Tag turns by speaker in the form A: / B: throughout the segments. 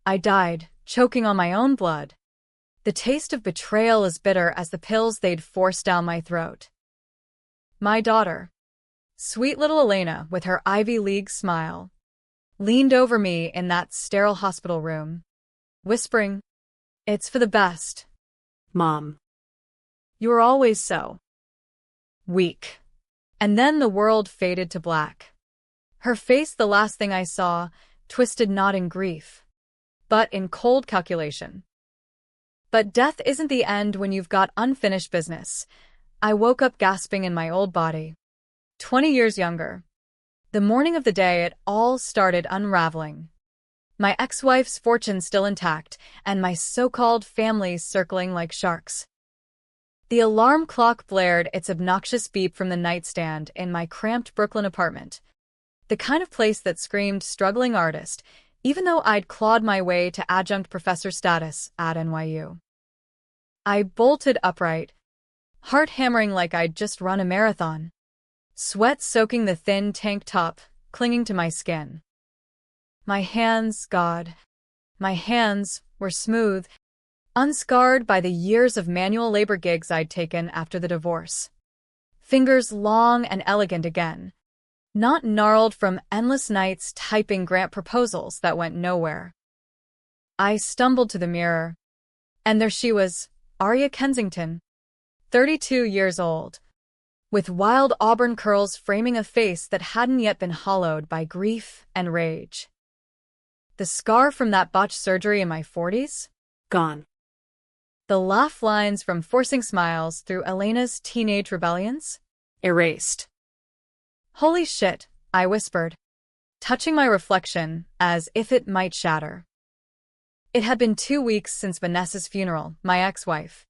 A: I died, choking on my own blood. The taste of betrayal as bitter as the pills they'd forced down my throat. My daughter, sweet little Elena with her Ivy League smile, leaned over me in that sterile hospital room, whispering, "It's for the best.
B: Mom.
A: You were always so weak." And then the world faded to black. Her face, the last thing I saw, twisted not in grief, but in cold calculation. But death isn't the end when you've got unfinished business. I woke up gasping in my old body. 20 years younger. The morning of the day it all started unraveling. My ex-wife's fortune still intact, and my so-called family circling like sharks. The alarm clock blared its obnoxious beep from the nightstand in my cramped Brooklyn apartment. The kind of place that screamed struggling artist, even though I'd clawed my way to adjunct professor status at NYU. I bolted upright, heart hammering like I'd just run a marathon, sweat soaking the thin tank top, clinging to my skin. My hands, God, my hands were smooth, unscarred by the years of manual labor gigs I'd taken after the divorce. Fingers long and elegant again, not gnarled from endless nights typing grant proposals that went nowhere. I stumbled to the mirror, and there she was, Aria Kensington, 32 years old, with wild auburn curls framing a face that hadn't yet been hollowed by grief and rage. The scar from that botched surgery in my 40s?
B: Gone.
A: The laugh lines from forcing smiles through Elena's teenage rebellions?
B: Erased.
A: Holy shit, I whispered, touching my reflection as if it might shatter. It had been 2 weeks since Vanessa's funeral, my ex-wife.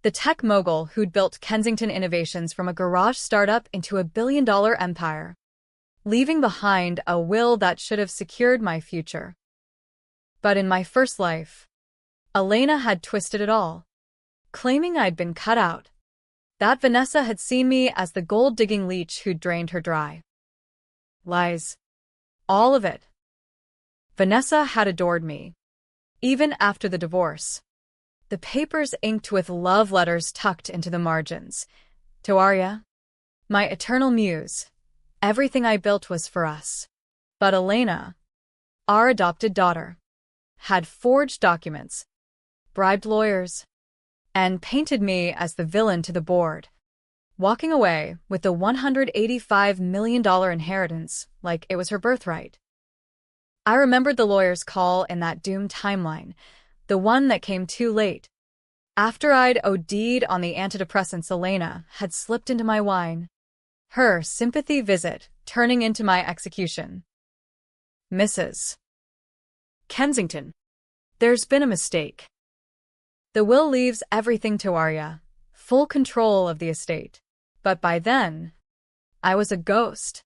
A: The tech mogul who'd built Kensington Innovations from a garage startup into a billion-dollar empire, leaving behind a will that should have secured my future. But in my first life, Elena had twisted it all, claiming I'd been cut out, that Vanessa had seen me as the gold-digging leech who'd drained her dry. Lies. All of it. Vanessa had adored me, even after the divorce. The papers inked with love letters tucked into the margins. To Aria, my eternal muse, everything I built was for us. But Elena, our adopted daughter, had forged documents, bribed lawyers, and painted me as the villain to the board, walking away with the $185 million inheritance like it was her birthright. I remembered the lawyer's call in that doomed timeline, the one that came too late. After I'd OD'd on the antidepressants Elena had slipped into my wine, her sympathy visit turning into my execution. Mrs. Kensington, there's been a mistake. The will leaves everything to Aria, full control of the estate. But by then, I was a ghost,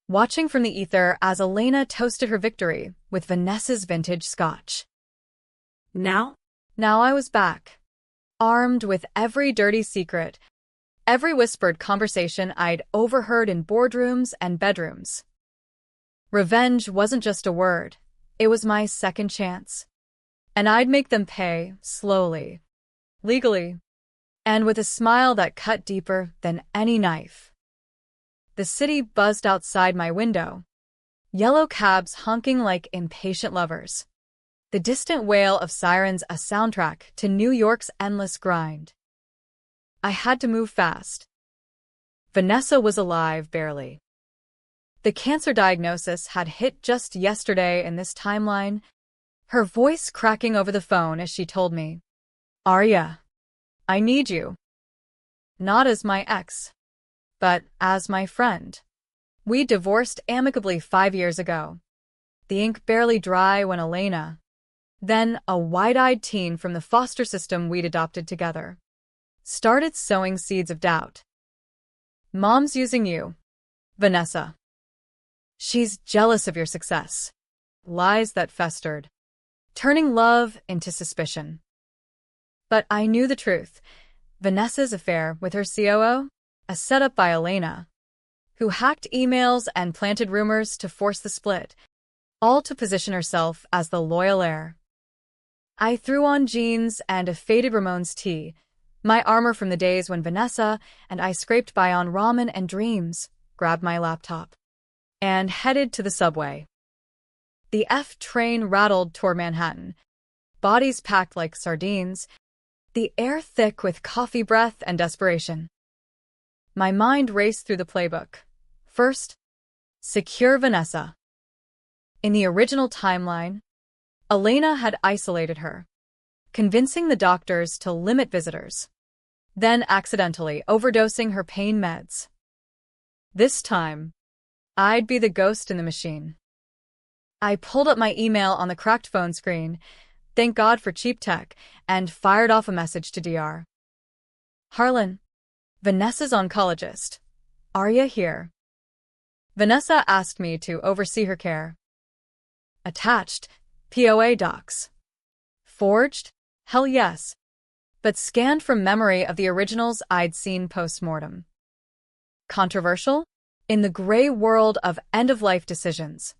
A: watching from the ether as Elena toasted her victory with Vanessa's vintage scotch.
B: Now
A: I was back, armed with every dirty secret, every whispered conversation I'd overheard in boardrooms and bedrooms. Revenge wasn't just a word, it was my second chance. And I'd make them pay, slowly, legally, and with a smile that cut deeper than any knife. The city buzzed outside my window, yellow cabs honking like impatient lovers. The distant wail of sirens a soundtrack to New York's endless grind. I had to move fast. Vanessa was alive, barely. The cancer diagnosis had hit just yesterday in this timeline, her voice cracking over the phone as she told me, "Aria, I need you. Not as my ex, but as my friend. We divorced amicably 5 years ago. The ink barely dry when Elena, then a wide-eyed teen from the foster system we'd adopted together, started sowing seeds of doubt. Mom's using you, Vanessa. She's jealous of your success." Lies that festered, turning love into suspicion. But I knew the truth. Vanessa's affair with her COO, a setup by Elena, who hacked emails and planted rumors to force the split, all to position herself as the loyal heir. I threw on jeans and a faded Ramones tee, my armor from the days when Vanessa and I scraped by on ramen and dreams, grabbed my laptop, and headed to the subway. The F train rattled toward Manhattan, bodies packed like sardines, the air thick with coffee breath and desperation. My mind raced through the playbook. First, secure Vanessa. In the original timeline, Elena had isolated her, convincing the doctors to limit visitors, then accidentally overdosing her pain meds. This time, I'd be the ghost in the machine. I pulled up my email on the cracked phone screen, thank God for cheap tech, and fired off a message to DR. Harlan, Vanessa's oncologist. Arya here. Vanessa asked me to oversee her care. Attached, POA docs. Forged? Hell yes. But scanned from memory of the originals I'd seen post-mortem. Controversial? In the gray world of end-of-life decisions.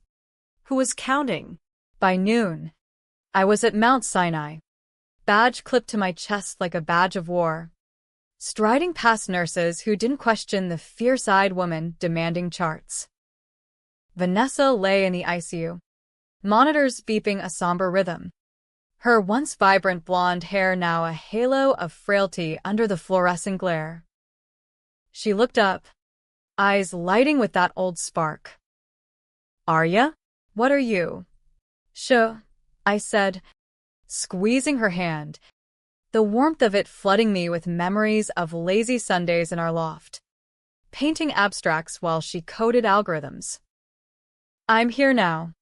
B: Who was counting?
A: By noon, I was at Mount Sinai, badge clipped to my chest like a badge of war, striding past nurses who didn't question the fierce-eyed woman demanding charts. Vanessa lay in the ICU, monitors beeping a somber rhythm, her once vibrant blonde hair now a halo of frailty under the fluorescent glare. She looked up, eyes lighting with that old spark. Arya, what are you? Sure, I said, squeezing her hand, the warmth of it flooding me with memories of lazy Sundays in our loft, painting abstracts while she coded algorithms. I'm here now.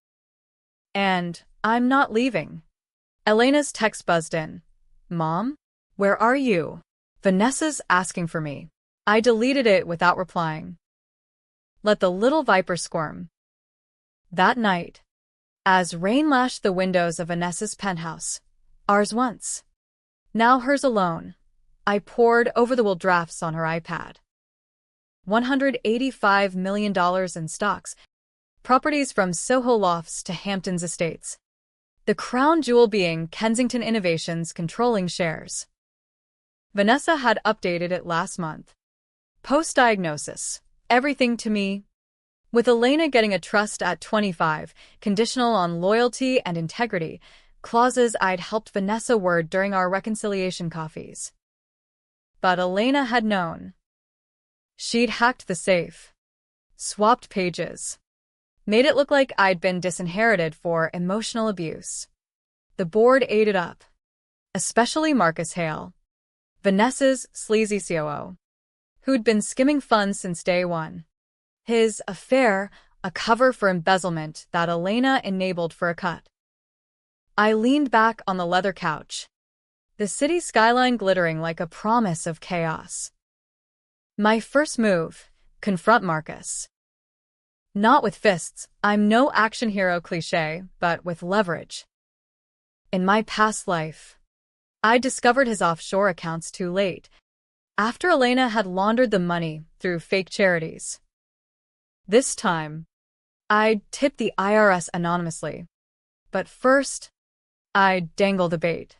A: And I'm not leaving. Elena's text buzzed in. Mom? Where are you? Vanessa's asking for me. I deleted it without replying. Let the little viper squirm. That night, as rain lashed the windows of Vanessa's penthouse, ours once, now hers alone, I pored over the will drafts on her iPad. $185 million in stocks, properties from Soho Lofts to Hamptons Estates. The crown jewel being Kensington Innovations controlling shares. Vanessa had updated it last month. Post-diagnosis, everything to me. With Elena getting a trust at 25, conditional on loyalty and integrity, clauses I'd helped Vanessa word during our reconciliation coffees. But Elena had known. She'd hacked the safe, swapped pages, made it look like I'd been disinherited for emotional abuse. The board ate it up, especially Marcus Hale, Vanessa's sleazy COO, who'd been skimming funds since day one. His affair, a cover for embezzlement that Elena enabled for a cut. I leaned back on the leather couch, the city skyline glittering like a promise of chaos. My first move, confront Marcus. Not with fists, I'm no action hero cliché, but with leverage. In my past life, I discovered his offshore accounts too late, after Elena had laundered the money through fake charities. This time, I'd tip the IRS anonymously. But first, I'd dangle the bait.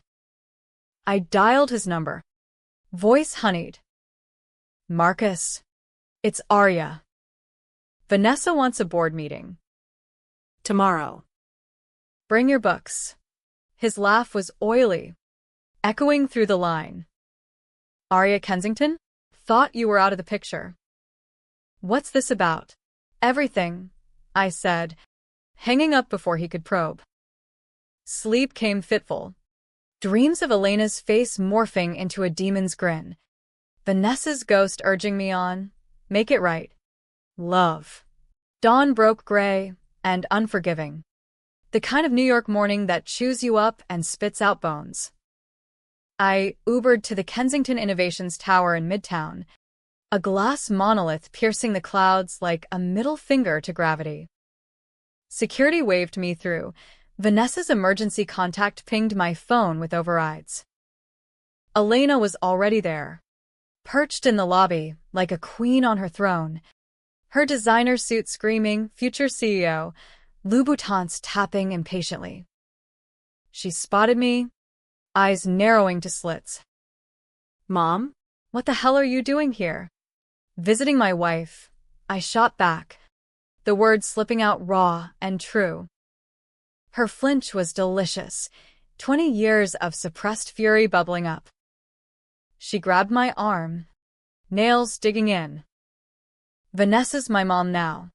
A: I dialed his number. Voice honeyed. Marcus, it's Arya. Vanessa wants a board meeting.
B: Tomorrow.
A: Bring your books. His laugh was oily, echoing through the line. Arya Kensington? Thought you were out of the picture. What's this about? Everything, I said, hanging up before he could probe. Sleep came fitful. Dreams of Elena's face morphing into a demon's grin. Vanessa's ghost urging me on, make it right. Love. Dawn broke gray and unforgiving. The kind of New York morning that chews you up and spits out bones. I Ubered to the Kensington Innovations Tower in Midtown, a glass monolith piercing the clouds like a middle finger to gravity. Security waved me through. Vanessa's emergency contact pinged my phone with overrides. Elena was already there, perched in the lobby like a queen on her throne, her designer suit screaming, future CEO, Louboutins tapping impatiently. She spotted me, eyes narrowing to slits.
B: Mom?
A: What the hell are you doing here? Visiting my wife, I shot back, the words slipping out raw and true. Her flinch was delicious, 20 years of suppressed fury bubbling up. She grabbed my arm, nails digging in. Vanessa's my mom now.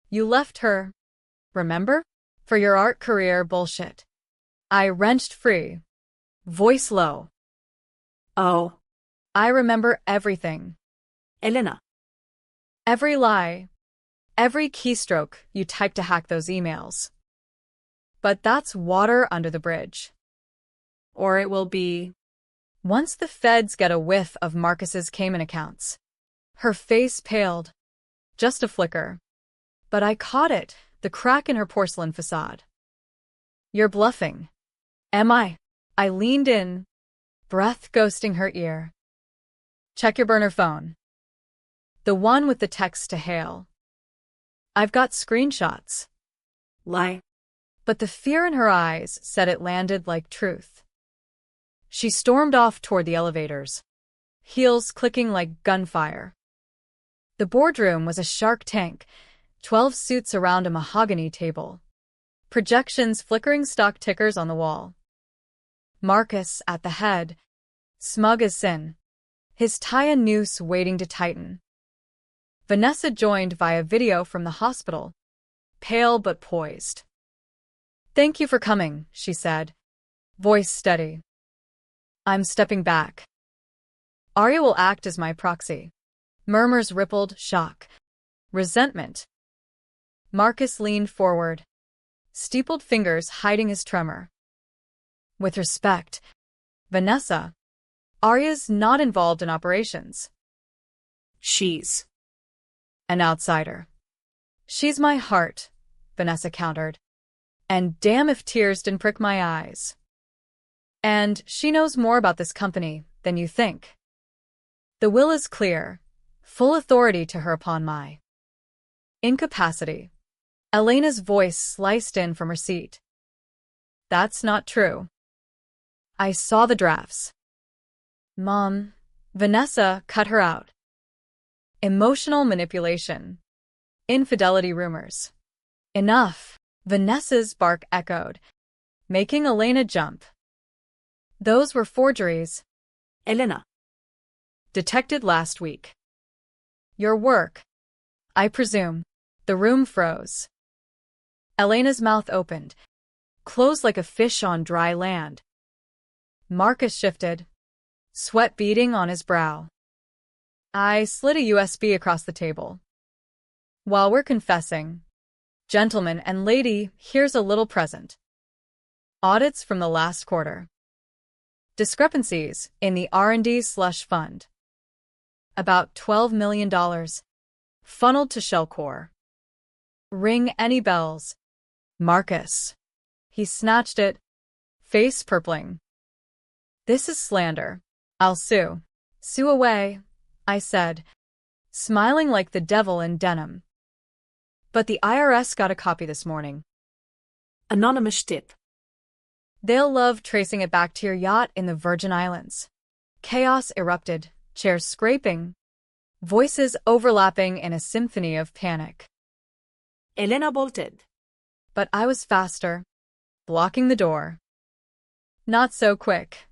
A: You left her, remember? For your art career bullshit. I wrenched free, voice low.
B: Oh.
A: I remember everything.
B: Elena.
A: Every lie, every keystroke you typed to hack those emails. But that's water under the bridge.
B: Or it will be.
A: Once the feds get a whiff of Marcus's Cayman accounts. Her face paled. Just a flicker. But I caught it, the crack in her porcelain facade. You're bluffing. Am I? I leaned in, breath ghosting her ear. Check your burner phone. The one with the text to Hale. I've got screenshots.
B: Lie.
A: But the fear in her eyes said it landed like truth. She stormed off toward the elevators, heels clicking like gunfire. The boardroom was a Shark Tank, 12 suits around a mahogany table. Projections flickering stock tickers on the wall. Marcus at the head, smug as sin, his tie and noose waiting to tighten. Vanessa joined via video from the hospital, pale but poised. Thank you for coming, she said, voice steady. I'm stepping back. Arya will act as my proxy. Murmurs rippled, shock, resentment. Marcus leaned forward, steepled fingers hiding his tremor. With respect, Vanessa, Arya's not involved in operations.
B: She's
A: an outsider. She's my heart, Vanessa countered. And damn if tears didn't prick my eyes. And she knows more about this company than you think. The will is clear, full authority to her upon my incapacity. Elena's voice sliced in from her seat. That's not true. I saw the drafts. Mom, Vanessa cut her out. Emotional manipulation. Infidelity rumors. Enough. Vanessa's bark echoed, making Elena jump. Those were forgeries.
B: Elena.
A: Detected last week. Your work, I presume. The room froze. Elena's mouth opened, closed like a fish on dry land. Marcus shifted, sweat beading on his brow. I slid a USB across the table. While we're confessing, gentleman and lady, here's a little present. Audits from the last quarter. Discrepancies in the R&D slush fund. About $12 million. Funneled to Shellcore. Ring any bells. Marcus. He snatched it, face purpling. This is slander. I'll sue. Sue away, I said, smiling like the devil in denim. But the IRS got a copy this morning.
B: Anonymous tip.
A: They'll love tracing it back to your yacht in the Virgin Islands. Chaos erupted, chairs scraping, voices overlapping in a symphony of panic.
B: Elena bolted.
A: But I was faster, blocking the door. Not so quick.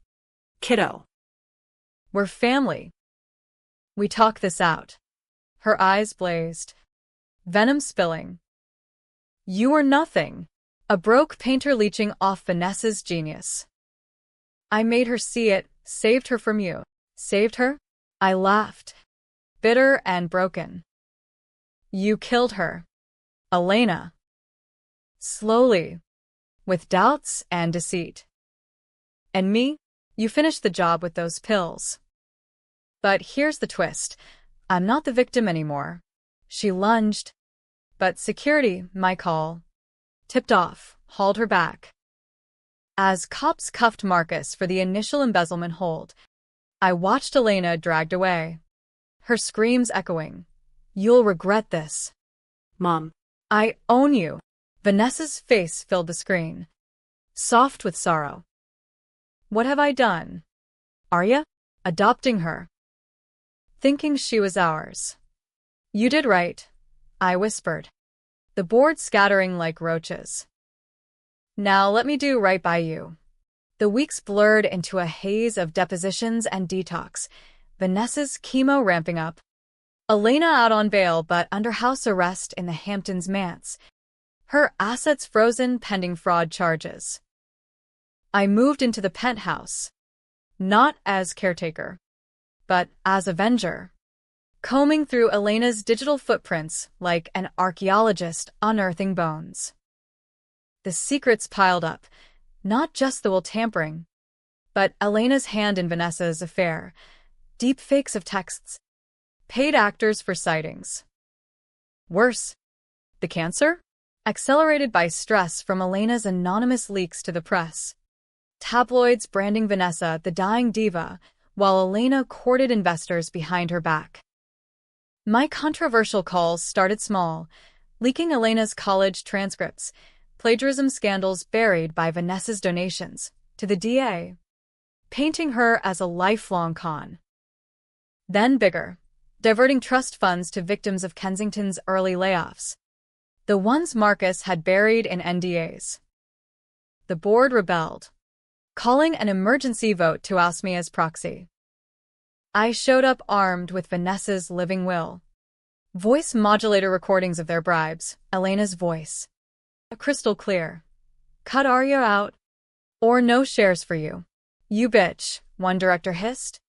B: Kiddo.
A: We're family. We talk this out. Her eyes blazed. Venom spilling. You were nothing. A broke painter leeching off Vanessa's genius. I made her see it, saved her from you. Saved her? I laughed. Bitter and broken. You killed her. Elena. Slowly. With doubts and deceit. And me? You finished the job with those pills. But here's the twist. I'm not the victim anymore. She lunged. But security, my call. Tipped off, hauled her back. As cops cuffed Marcus for the initial embezzlement hold, I watched Elena dragged away. Her screams echoing. You'll regret this.
B: Mom.
A: I own you. Vanessa's face filled the screen. Soft with sorrow. What have I done? Arya? Adopting her. Thinking she was ours. You did right, I whispered. The board scattering like roaches. Now let me do right by you. The weeks blurred into a haze of depositions and detox. Vanessa's chemo ramping up. Elena out on bail but under house arrest in the Hamptons manse. Her assets frozen pending fraud charges. I moved into the penthouse. Not as caretaker, but as avenger. Combing through Elena's digital footprints like an archaeologist unearthing bones. The secrets piled up, not just the will tampering, but Elena's hand in Vanessa's affair, deep fakes of texts, paid actors for sightings. Worse, the cancer? Accelerated by stress from Elena's anonymous leaks to the press. Tabloids branding Vanessa the dying diva, while Elena courted investors behind her back. My controversial calls started small, leaking Elena's college transcripts, plagiarism scandals buried by Vanessa's donations, to the DA, painting her as a lifelong con. Then bigger, diverting trust funds to victims of Kensington's early layoffs, the ones Marcus had buried in NDAs. The board rebelled, calling an emergency vote to oust me as proxy. I showed up armed with Vanessa's living will. Voice modulator recordings of their bribes, Elena's voice. Crystal clear. Cut Arya out, or no shares for you. You bitch, one director hissed.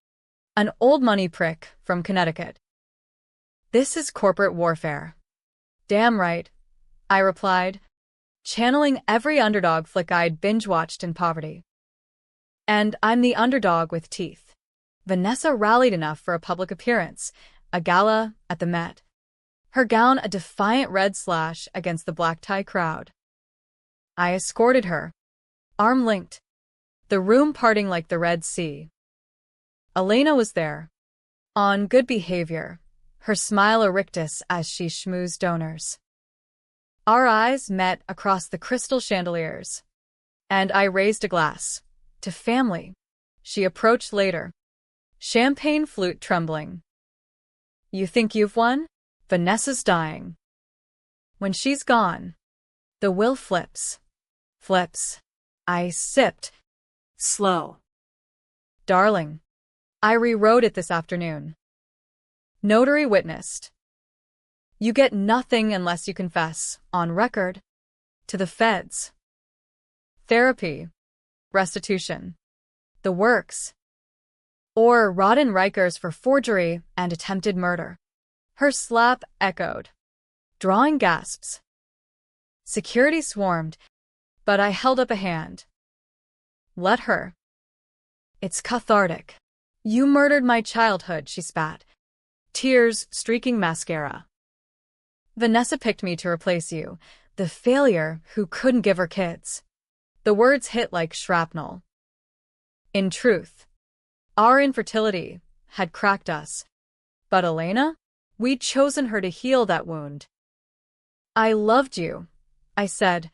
A: An old money prick from Connecticut. This is corporate warfare. Damn right, I replied, channeling every underdog flick I'd binge-watched in poverty. And I'm the underdog with teeth. Vanessa rallied enough for a public appearance, a gala at the Met. Her gown a defiant red slash against the black-tie crowd. I escorted her, arm-linked, the room parting like the Red Sea. Elena was there, on good behavior, her smile a rictus as she schmoozed donors. Our eyes met across the crystal chandeliers, and I raised a glass. To family. She approached later, champagne flute trembling. You think you've won? Vanessa's dying. When she's gone, the will flips. Flips. I sipped.
B: Slow.
A: Darling. I rewrote it this afternoon. Notary witnessed. You get nothing unless you confess, on record, to the feds. Therapy. Restitution. The works. Or Rodden Rikers for forgery and attempted murder. Her slap echoed, drawing gasps. Security swarmed, but I held up a hand. Let her. It's cathartic. You murdered my childhood, she spat, tears streaking mascara. Vanessa picked me to replace you, the failure who couldn't give her kids. The words hit like shrapnel. In truth, our infertility had cracked us. But Elena? We'd chosen her to heal that wound. I loved you, I said,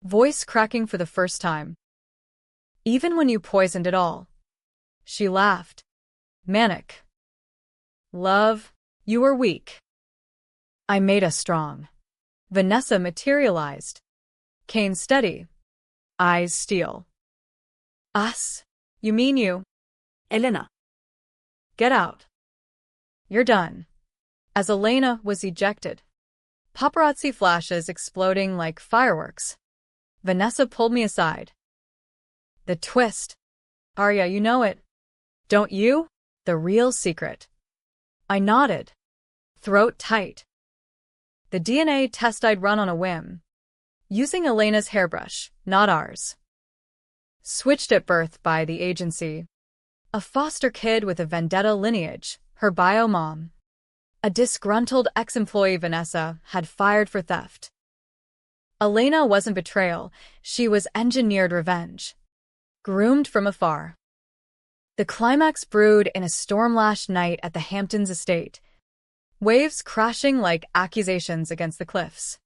A: voice cracking for the first time. Even when you poisoned it all. She laughed. Manic. Love, you were weak. I made us strong. Vanessa materialized. Cane steady. Eyes steel. Us? You mean you?
B: Elena.
A: Get out. You're done. As Elena was ejected, paparazzi flashes exploding like fireworks, Vanessa pulled me aside. The twist. Arya, you know it. Don't you? The real secret. I nodded, throat tight. The DNA test I'd run on a whim, using Elena's hairbrush, not ours. Switched at birth by the agency. A foster kid with a vendetta lineage, her bio mom. A disgruntled ex-employee Vanessa had fired for theft. Elena wasn't betrayal, she was engineered revenge. Groomed from afar. The climax brewed in a storm-lashed night at the Hamptons estate. Waves crashing like accusations against the cliffs.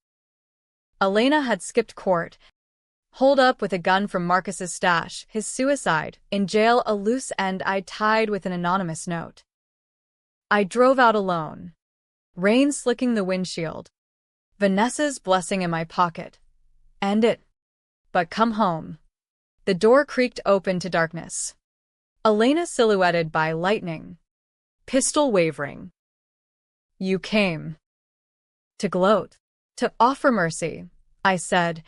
A: Elena had skipped court, Holed up with a gun from Marcus's stash, his suicide, in jail a loose end I'd tied with an anonymous note. I drove out alone. Rain slicking the windshield. Vanessa's blessing in my pocket. End it. But come home. The door creaked open to darkness. Elena silhouetted by lightning. Pistol wavering. You came. To gloat. To offer mercy, I said.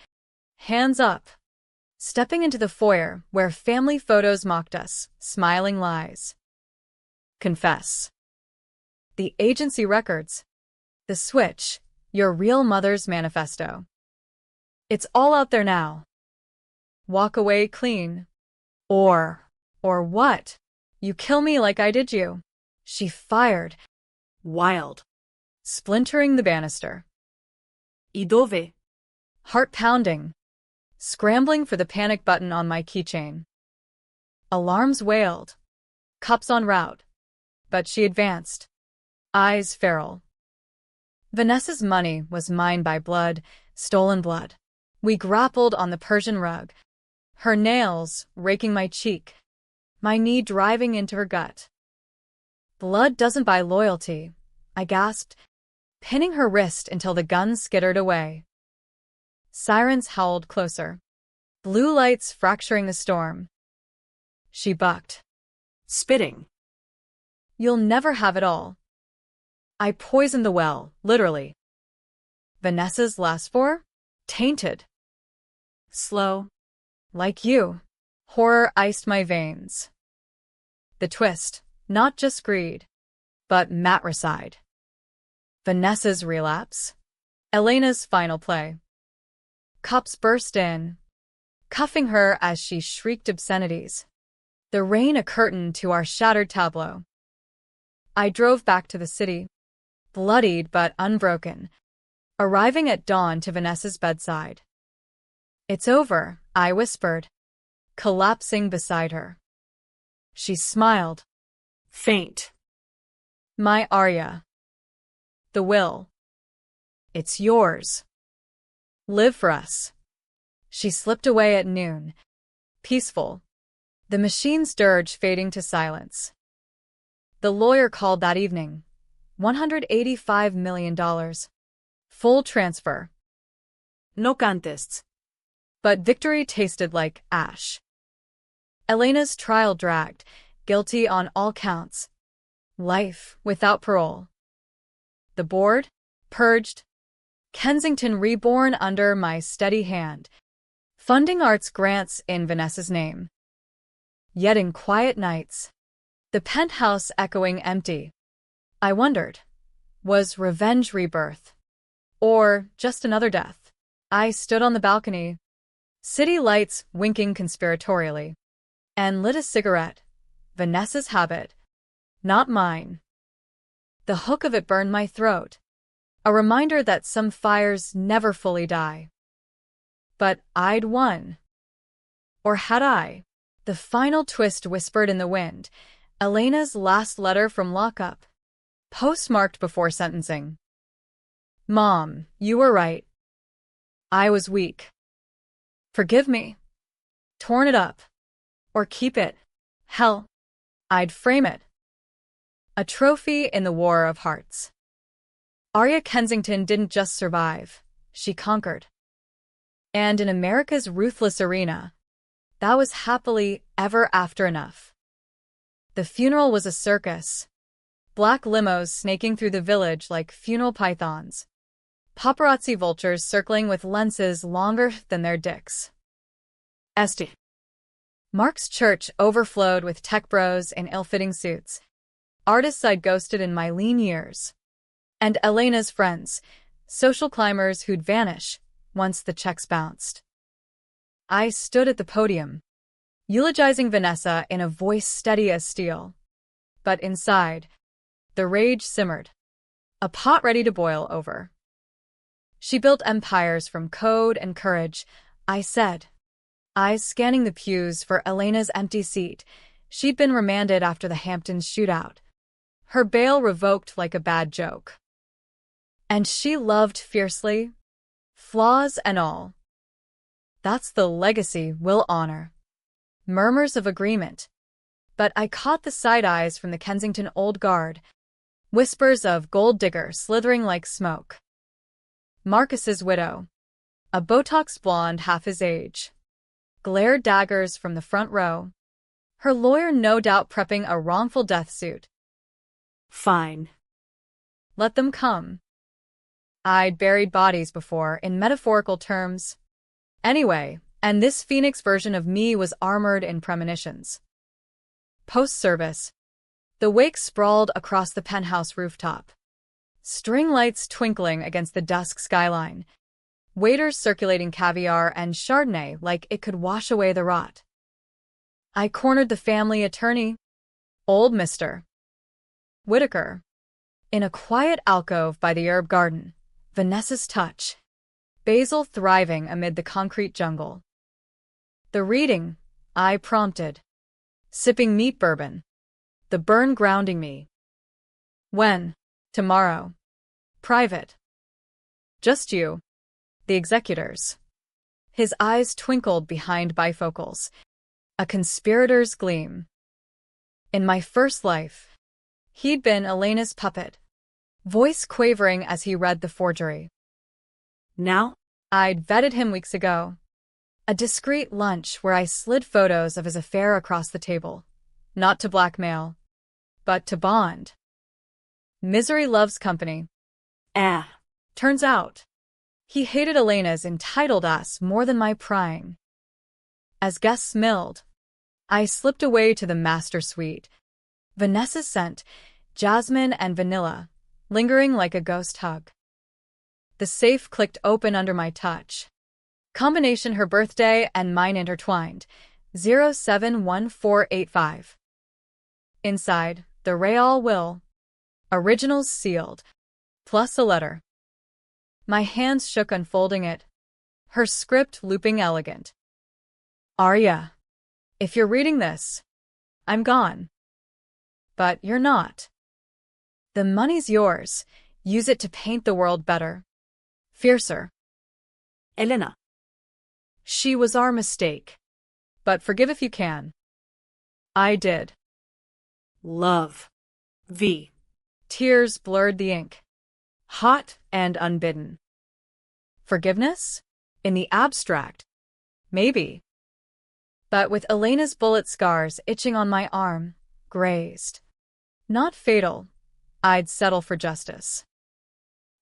A: Hands up. Stepping into the foyer where family photos mocked us, smiling lies. Confess. The agency records. The switch. Your real mother's manifesto. It's all out there now. Walk away clean. Or what? You kill me like I did you. She fired.
B: Wild.
A: Splintering the banister.
B: I dove?
A: Heart pounding. Scrambling for the panic button on my keychain. Alarms wailed. Cops en route. But she advanced. Eyes feral. Vanessa's money was mine by blood, stolen blood. We grappled on the Persian rug. Her nails raking my cheek. My knee driving into her gut. Blood doesn't buy loyalty, I gasped, pinning her wrist until the gun skittered away. Sirens howled closer. Blue lights fracturing the storm. She bucked.
B: Spitting.
A: You'll never have it all. I poisoned the well, literally. Vanessa's last four? Tainted.
B: Slow.
A: Like you. Horror iced my veins. The twist, not just greed, but matricide. Vanessa's relapse. Elena's final play. Cops burst in, cuffing her as she shrieked obscenities. The rain a curtain to our shattered tableau. I drove back to the city, bloodied but unbroken, arriving at dawn to Vanessa's bedside. It's over, I whispered, collapsing beside her. She smiled.
B: Faint.
A: My Arya. The will. It's yours. Live for us. She slipped away at noon, peaceful, the machine's dirge fading to silence. The lawyer called that evening. $185 million. Full transfer.
B: No contests.
A: But victory tasted like ash. Elena's trial dragged, guilty on all counts. Life without parole. The board? Purged. Kensington reborn under my steady hand. Funding arts grants in Vanessa's name. Yet in quiet nights, the penthouse echoing empty, I wondered, was revenge rebirth? Or just another death? I stood on the balcony, city lights winking conspiratorially, and lit a cigarette. Vanessa's habit, not mine. The hook of it burned my throat, a reminder that some fires never fully die. But I'd won. Or had I? The final twist whispered in the wind, Elena's last letter from lockup, postmarked before sentencing. Mom, you were right. I was weak. Forgive me. Torn it up. Or keep it. Hell, I'd frame it. A trophy in the War of Hearts. Arya Kensington didn't just survive, she conquered. And in America's ruthless arena, that was happily ever after enough. The funeral was a circus. Black limos snaking through the village like funeral pythons. Paparazzi vultures circling with lenses longer than their dicks.
B: Esti.
A: Mark's church overflowed with tech bros in ill-fitting suits. Artists I'd ghosted in my lean years. And Elena's friends, social climbers who'd vanish once the checks bounced. I stood at the podium, eulogizing Vanessa in a voice steady as steel. But inside, the rage simmered, a pot ready to boil over. She built empires from code and courage, I said, eyes scanning the pews for Elena's empty seat. She'd been remanded after the Hamptons shootout, her bail revoked like a bad joke. And she loved fiercely, flaws and all. That's the legacy we'll honor. Murmurs of agreement. But I caught the side eyes from the Kensington Old Guard. Whispers of gold digger slithering like smoke. Marcus's widow. A Botox blonde half his age. Glared daggers from the front row. Her lawyer no doubt prepping a wrongful death suit.
B: Fine.
A: Let them come. I'd buried bodies before, in metaphorical terms. Anyway, and this phoenix version of me was armored in premonitions. Post-service. The wake sprawled across the penthouse rooftop. String lights twinkling against the dusk skyline. Waiters circulating caviar and Chardonnay like it could wash away the rot. I cornered the family attorney, old Mr. Whitaker. In a quiet alcove by the herb garden, Vanessa's touch. Basil thriving amid the concrete jungle. The reading, I prompted. Sipping meat bourbon. The burn grounding me. When? Tomorrow. Private. Just you. The executors. His eyes twinkled behind bifocals. A conspirator's gleam. In my first life, he'd been Elena's puppet. Voice quavering as he read the forgery.
B: Now?
A: I'd vetted him weeks ago. A discreet lunch where I slid photos of his affair across the table. Not to blackmail, but to bond. Misery loves company. Turns out, he hated Elena's entitled ass more than my prying. As guests milled, I slipped away to the master suite. Vanessa's scent, jasmine and vanilla, lingering like a ghost hug. The safe clicked open under my touch. Combination her birthday and mine intertwined. 071485. Inside, the Real will. Originals sealed. Plus a letter. My hands shook unfolding it. Her script looping elegant. Arya, if you're reading this, I'm gone. But you're not. The money's yours. Use it to paint the world better. Fiercer.
B: Elena.
A: She was our mistake. But forgive if you can. I did.
B: Love. V.
A: Tears blurred the ink. Hot and unbidden. Forgiveness? In the abstract. Maybe. But with Elena's bullet scars itching on my arm, grazed. Not fatal. I'd settle for justice.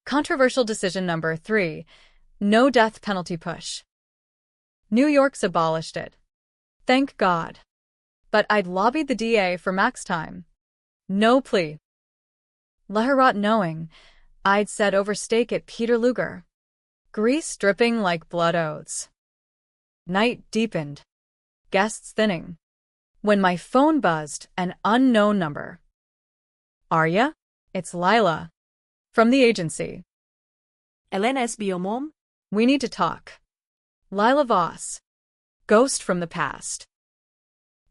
A: Controversial decision number 3. No death penalty push. New York's abolished it. Thank God. But I'd lobbied the DA for max time. No plea. Let her rot knowing. I'd said overstake it Peter Luger. Grease dripping like blood oaths. Night deepened. Guests thinning. When my phone buzzed, an unknown number. Arya? It's Lila. From the agency.
B: Elena SBO mom?
A: We need to talk. Lila Voss. Ghost from the past.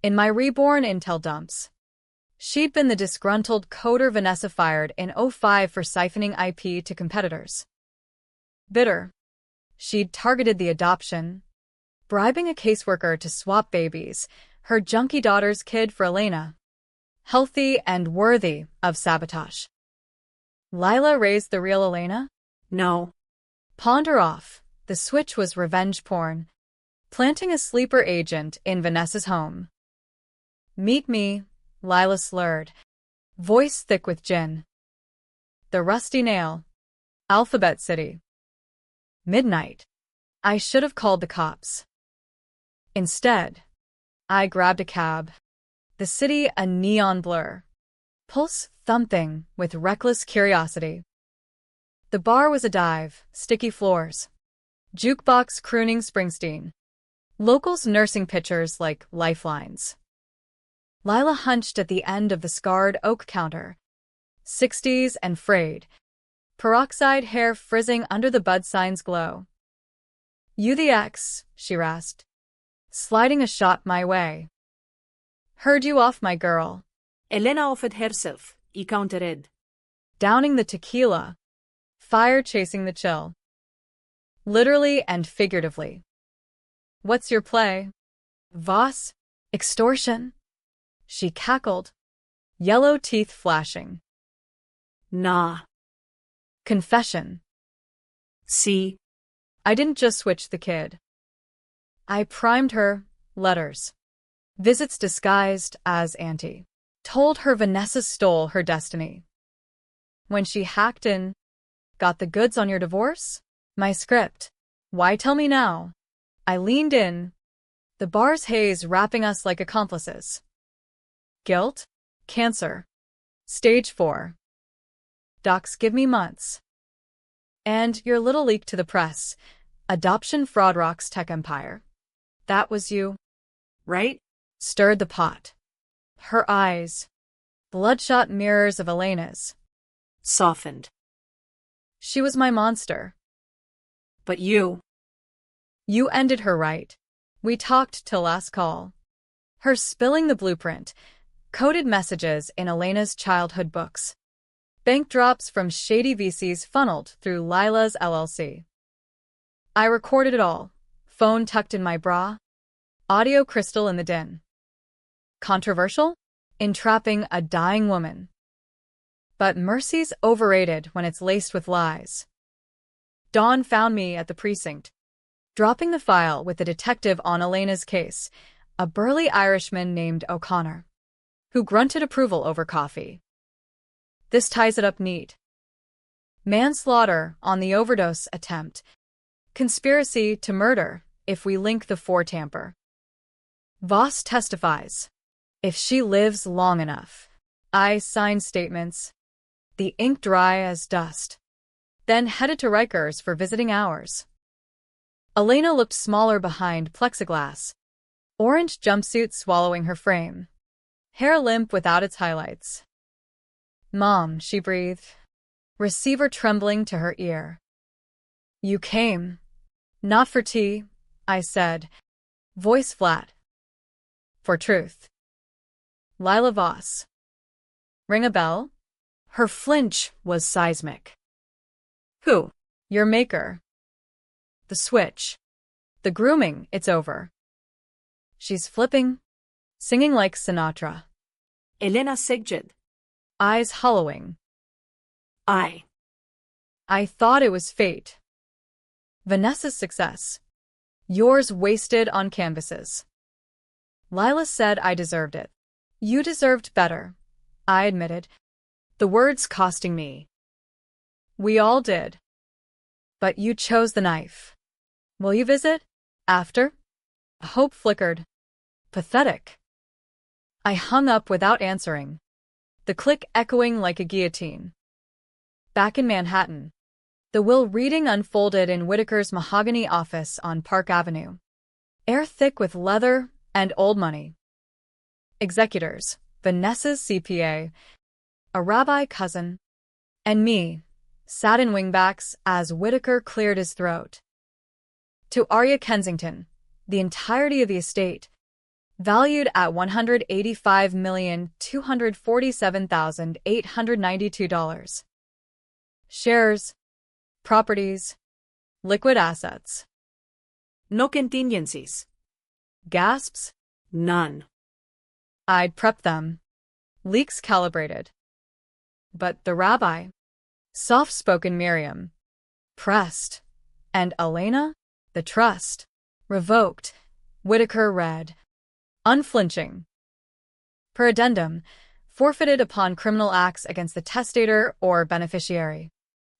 A: In my reborn intel dumps. She'd been the disgruntled coder Vanessa fired in '05 for siphoning IP to competitors. Bitter. She'd targeted the adoption, bribing a caseworker to swap babies, her junkie daughter's kid for Elena. Healthy and worthy of sabotage. Lila raised the real Elena?
B: No.
A: Pawned her off. The switch was revenge porn. Planting a sleeper agent in Vanessa's home. Meet me, Lila slurred. Voice thick with gin. The rusty nail. Alphabet City. Midnight. I should have called the cops. Instead, I grabbed a cab. The city a neon blur. Pulse thumping with reckless curiosity. The bar was a dive, sticky floors. Jukebox crooning Springsteen. Locals nursing pictures like lifelines. Lila hunched at the end of the scarred oak counter. 60s and frayed. Peroxide hair frizzing under the bud sign's glow. You the ex, she rasped. Sliding a shot my way. Heard you off, my girl.
B: Elena offered herself. He countered.
A: Downing the tequila. Fire chasing the chill. Literally and figuratively. What's your play? Voss? Extortion? She cackled, yellow teeth flashing.
B: Nah.
A: Confession.
B: See?
A: I didn't just switch the kid. I primed her, letters. Visits disguised as auntie. Told her Vanessa stole her destiny. When she hacked in, got the goods on your divorce? My script. Why tell me now? I leaned in, the bar's haze wrapping us like accomplices. Guilt? Cancer. Stage 4. Docs give me months. And your little leak to the press. Adoption fraud rocks tech empire. That was you.
B: Right?
A: Stirred the pot. Her eyes, bloodshot mirrors of Elena's.
B: Softened.
A: She was my monster.
B: But you.
A: You ended her right. We talked till last call. Her spilling the blueprint, coded messages in Elena's childhood books. Bank drops from shady VCs funneled through Lila's LLC. I recorded it all, phone tucked in my bra, audio crystal in the den. Controversial? Entrapping a dying woman. But mercy's overrated when it's laced with lies. Dawn found me at the precinct, dropping the file with the detective on Elena's case, a burly Irishman named O'Connor, who grunted approval over coffee. This ties it up neat. Manslaughter on the overdose attempt. Conspiracy to murder, if we link the four tamper. Voss testifies. If she lives long enough. I signed statements. The ink dry as dust. Then headed to Rikers for visiting hours. Elena looked smaller behind plexiglass. Orange jumpsuit swallowing her frame. Hair limp without its highlights. Mom, she breathed. Receiver trembling to her ear. You came. Not for tea, I said, voice flat. For truth. Lila Voss. Ring a bell? Her flinch was seismic. Who? Your maker. The switch. The grooming, it's over. She's flipping, singing like Sinatra.
B: Elena Segjed.
A: Eyes hollowing.
B: I
A: thought it was fate. Vanessa's success. Yours wasted on canvases. Lila said I deserved it. You deserved better, I admitted, the words costing me. We all did. But you chose the knife. Will you visit? After? Hope flickered. Pathetic. I hung up without answering, the click echoing like a guillotine. Back in Manhattan, the will reading unfolded in Whitaker's mahogany office on Park Avenue. Air thick with leather and old money. Executors, Vanessa's CPA, a rabbi cousin, and me, sat in wingbacks as Whitaker cleared his throat. To Arya Kensington, the entirety of the estate, valued at $185,247,892. Shares, properties, liquid assets.
B: No contingencies.
A: Gasps?
B: None.
A: I'd prepped them. Leaks calibrated. But the rabbi, soft-spoken Miriam, pressed, and Elena, the trust, revoked. Whitaker read, unflinching. Per addendum, forfeited upon criminal acts against the testator or beneficiary.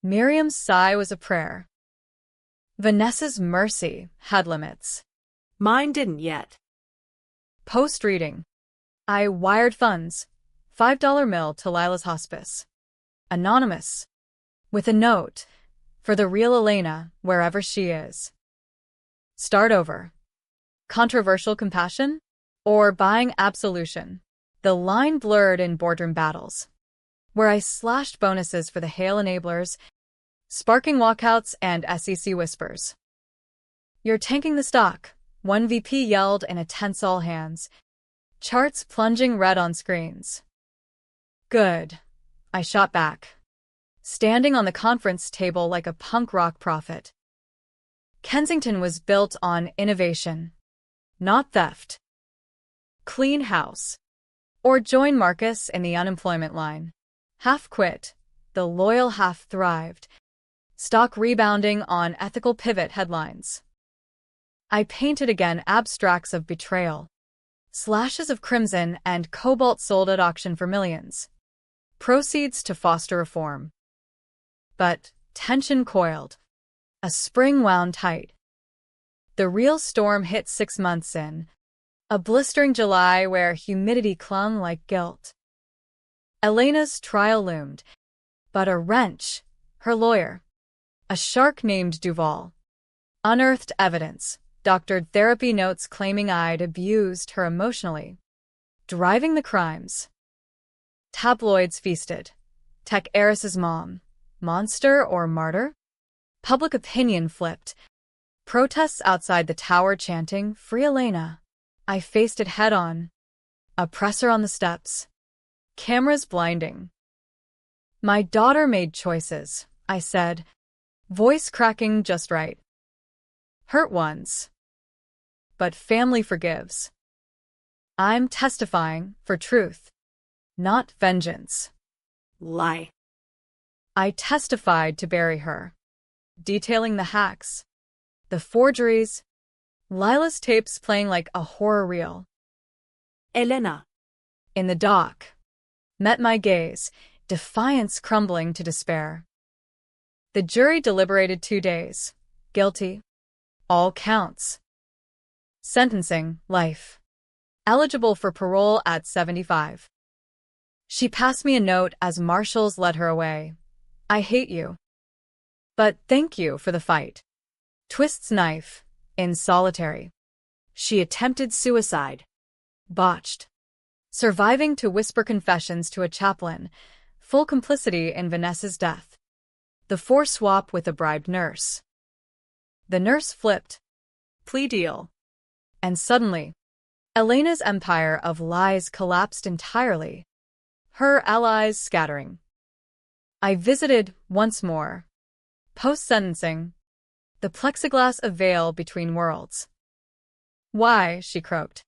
A: Miriam's sigh was a prayer. Vanessa's mercy had limits.
B: Mine didn't yet.
A: Post-reading. I wired funds, $5 mill to Lila's hospice. Anonymous. With a note, for the real Elena, wherever she is. Start over. Controversial compassion? Or buying absolution? The line blurred in boardroom battles, where I slashed bonuses for the Hale enablers, sparking walkouts and SEC whispers. You're tanking the stock, one VP yelled in a tense all hands, charts plunging red on screens. Good, I shot back, standing on the conference table like a punk rock prophet. Kensington was built on innovation, not theft. Clean house. Or join Marcus in the unemployment line. Half quit, the loyal half thrived. Stock rebounding on ethical pivot headlines. I painted again abstracts of betrayal. Slashes of crimson and cobalt sold at auction for millions. Proceeds to foster reform. But tension coiled. A spring wound tight. The real storm hit 6 months in. A blistering July where humidity clung like guilt. Elena's trial loomed. But a wrench, her lawyer. A shark named Duval. Unearthed evidence, doctored therapy notes claiming I'd abused her emotionally. Driving the crimes. Tabloids feasted. Tech heiress's mom. Monster or martyr? Public opinion flipped. Protests outside the tower chanting, "Free Elena." I faced it head-on. Oppressor on the steps. Cameras blinding. My daughter made choices, I said, voice cracking just right. Hurt ones. But family forgives. I'm testifying for truth, not vengeance.
B: Lie.
A: I testified to bury her, detailing the hacks, the forgeries, Lila's tapes playing like a horror reel.
B: Elena.
A: In the dock. Met my gaze, defiance crumbling to despair. The jury deliberated 2 days. Guilty. All counts. Sentencing, life. Eligible for parole at 75. She passed me a note as marshals led her away. I hate you. But thank you for the fight. Twists knife, in solitary.
B: She attempted suicide.
A: Botched. Surviving to whisper confessions to a chaplain, full complicity in Vanessa's death. The force swap with a bribed nurse. The nurse flipped. Plea deal. And suddenly, Elena's empire of lies collapsed entirely. Her allies scattering. I visited once more. Post-sentencing. The plexiglass of veil between worlds. Why, she croaked.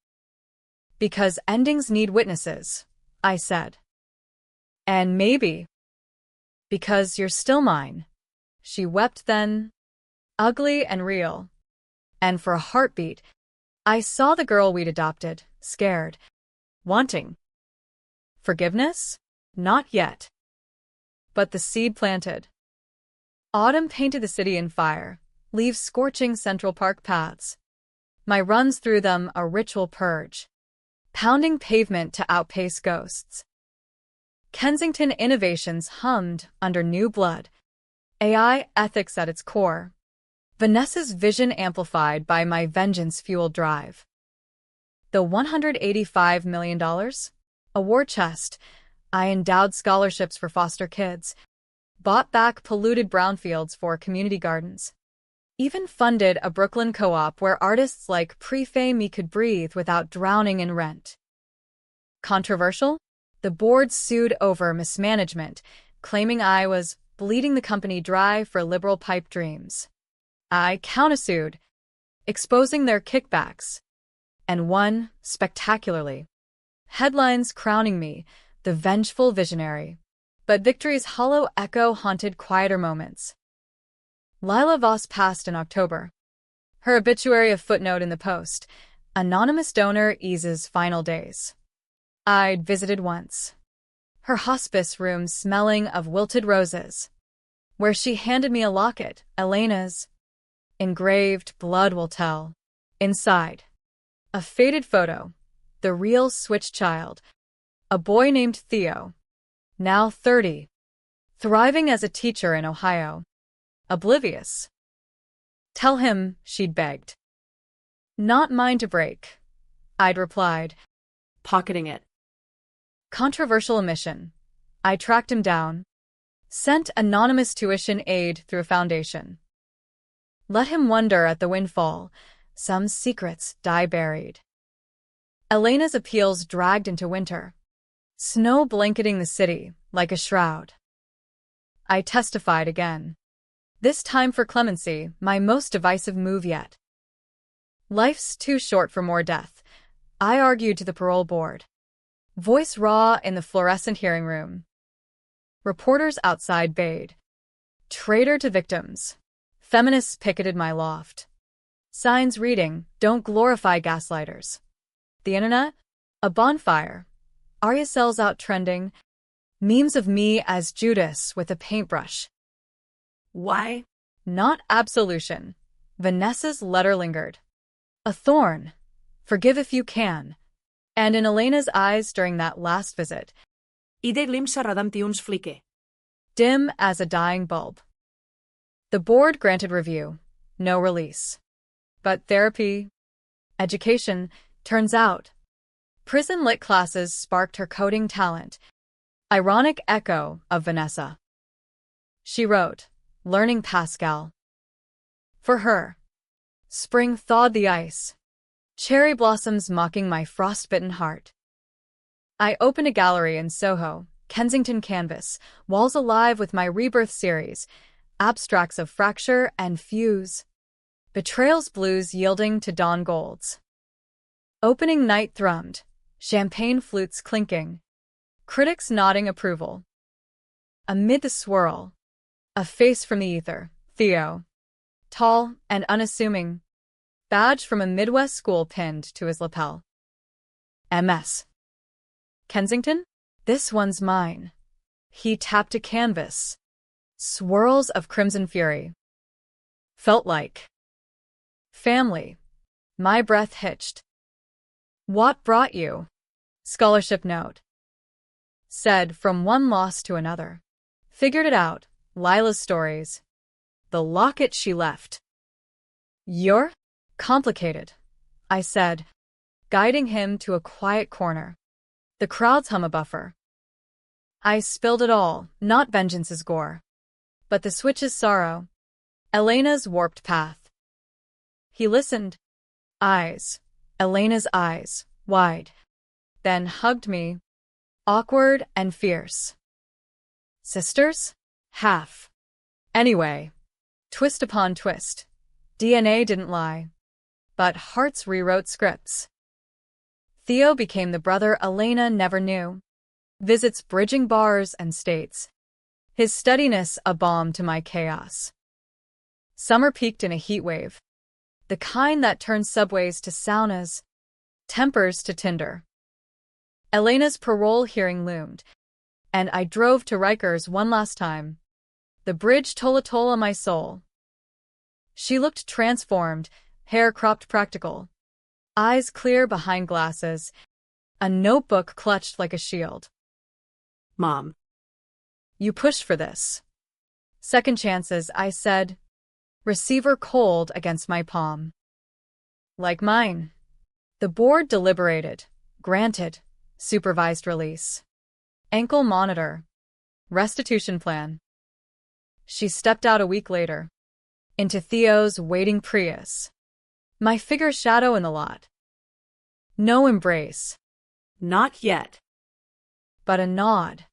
A: Because endings need witnesses, I said. And maybe. Because you're still mine. She wept then. Ugly and real. And for a heartbeat, I saw the girl we'd adopted, scared. Wanting. Forgiveness? Not yet. But the seed planted. Autumn painted the city in fire, leaves scorching Central Park paths. My runs through them a ritual purge. Pounding pavement to outpace ghosts. Kensington innovations hummed under new blood. AI ethics at its core. Vanessa's vision amplified by my vengeance-fueled drive. The $185 million? A war chest. I endowed scholarships for foster kids. Bought back polluted brownfields for community gardens. Even funded a Brooklyn co-op where artists like Prefay Me could breathe without drowning in rent. Controversial? The board sued over mismanagement, claiming I was bleeding the company dry for liberal pipe dreams. I countersued, exposing their kickbacks, and won spectacularly. Headlines crowning me, the vengeful visionary. But victory's hollow echo haunted quieter moments. Lila Voss passed in October. Her obituary a footnote in the Post. Anonymous donor eases final days. I'd visited once. Her hospice room smelling of wilted roses. Where she handed me a locket, Elena's. Engraved, blood will tell. Inside. A faded photo. The real switch child. A boy named Theo. Now 30. Thriving as a teacher in Ohio. Oblivious. Tell him, she'd begged. Not mine to break, I'd replied.
B: Pocketing it.
A: Controversial omission. I tracked him down. Sent anonymous tuition aid through a foundation. Let him wonder at the windfall. Some secrets die buried. Elena's appeals dragged into winter. Snow blanketing the city like a shroud. I testified again. This time for clemency, my most divisive move yet. Life's too short for more death, I argued to the parole board. Voice raw in the fluorescent hearing room. Reporters outside bayed. Traitor to victims. Feminists picketed my loft. Signs reading, don't glorify gaslighters. The internet? A bonfire. Arya sells out trending. Memes of me as Judas with a paintbrush.
B: Why?
A: Not absolution. Vanessa's letter lingered. A thorn. Forgive if you can. And in Elena's eyes during that last visit.
B: Idee limsa radamti uns flikke.
A: Dim as a dying bulb. The board granted review. No release. But therapy, education, turns out. Prison lit classes sparked her coding talent. Ironic echo of Vanessa. She wrote, learning Pascal. For her. Spring thawed the ice. Cherry blossoms mocking my frostbitten heart. I opened a gallery in Soho, Kensington canvas, walls alive with my rebirth series, abstracts of fracture and fuse. Betrayals blues yielding to dawn golds. Opening night thrummed, champagne flutes clinking. Critics nodding approval. Amid the swirl, a face from the ether, Theo. Tall and unassuming. Badge from a Midwest school pinned to his lapel. MS. Kensington? This one's mine. He tapped a canvas. Swirls of crimson fury. Felt like family. My breath hitched. What brought you? Scholarship note. Said from one loss to another. Figured it out. Lila's stories. The locket she left. You're complicated, I said, guiding him to a quiet corner. The crowd's hum a buffer. I spilled it all, not vengeance's gore, but the switch's sorrow. Elena's warped path. He listened. Eyes. Elena's eyes, wide. Then hugged me, awkward and fierce. Sisters? Half. Anyway. Twist upon twist. DNA didn't lie. But hearts rewrote scripts. Theo became the brother Elena never knew. Visits bridging bars and states. His steadiness a balm to my chaos. Summer peaked in a heat wave. The kind that turns subways to saunas, tempers to tinder. Elena's parole hearing loomed, and I drove to Rikers one last time. The bridge toll my soul. She looked transformed, hair cropped practical. Eyes clear behind glasses. A notebook clutched like a shield.
B: Mom.
A: You pushed for this. Second chances, I said. Receiver cold against my palm. Like mine. The board deliberated. Granted. Supervised release. Ankle monitor. Restitution plan. She stepped out a week later. Into Theo's waiting Prius. My figure shadow in the lot. No embrace.
B: Not yet.
A: But a nod.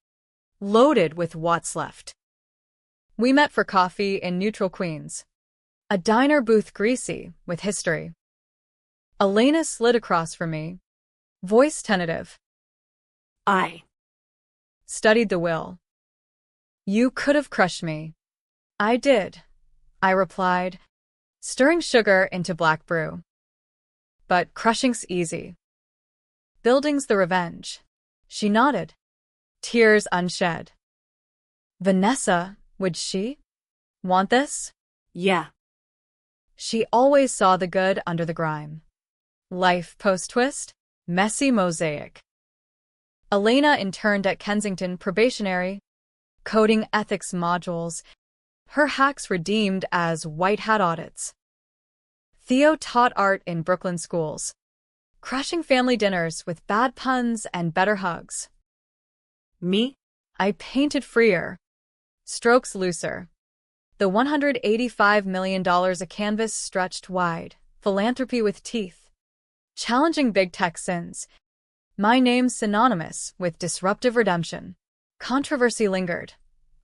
A: Loaded with what's left. We met for coffee in neutral Queens. A diner booth greasy with history. Elena slid across from me. Voice tentative.
B: I
A: studied the will. You could have crushed me. I did, I replied, stirring sugar into black brew. But crushing's easy. Building's the revenge. She nodded. Tears unshed. Vanessa, would she want this?
B: Yeah.
A: She always saw the good under the grime. Life post-twist, messy mosaic. Elena interned at Kensington probationary, coding ethics modules, her hacks redeemed as white hat audits. Theo taught art in Brooklyn schools, crushing family dinners with bad puns and better hugs.
B: Me?
A: I painted freer, strokes looser. The $185 million a canvas stretched wide, philanthropy with teeth. Challenging big tech sins. My name synonymous with disruptive redemption. Controversy lingered.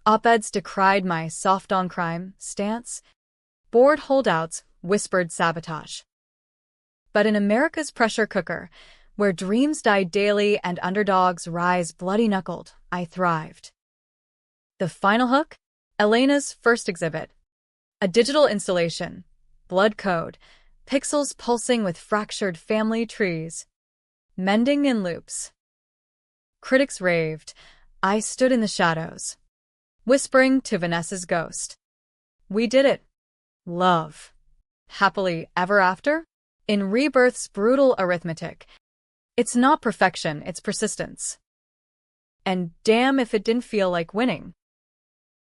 A: Op-eds decried my soft-on-crime stance. Bored holdouts whispered sabotage. But in America's pressure cooker, where dreams die daily and underdogs rise bloody-knuckled, I thrived. The final hook? Elena's first exhibit. A digital installation. Blood code. Pixels pulsing with fractured family trees. Mending in loops. Critics raved. I stood in the shadows, whispering to Vanessa's ghost. We did it. Love. Happily ever after? In Rebirth's brutal arithmetic, it's not perfection, it's persistence. And damn if it didn't feel like winning.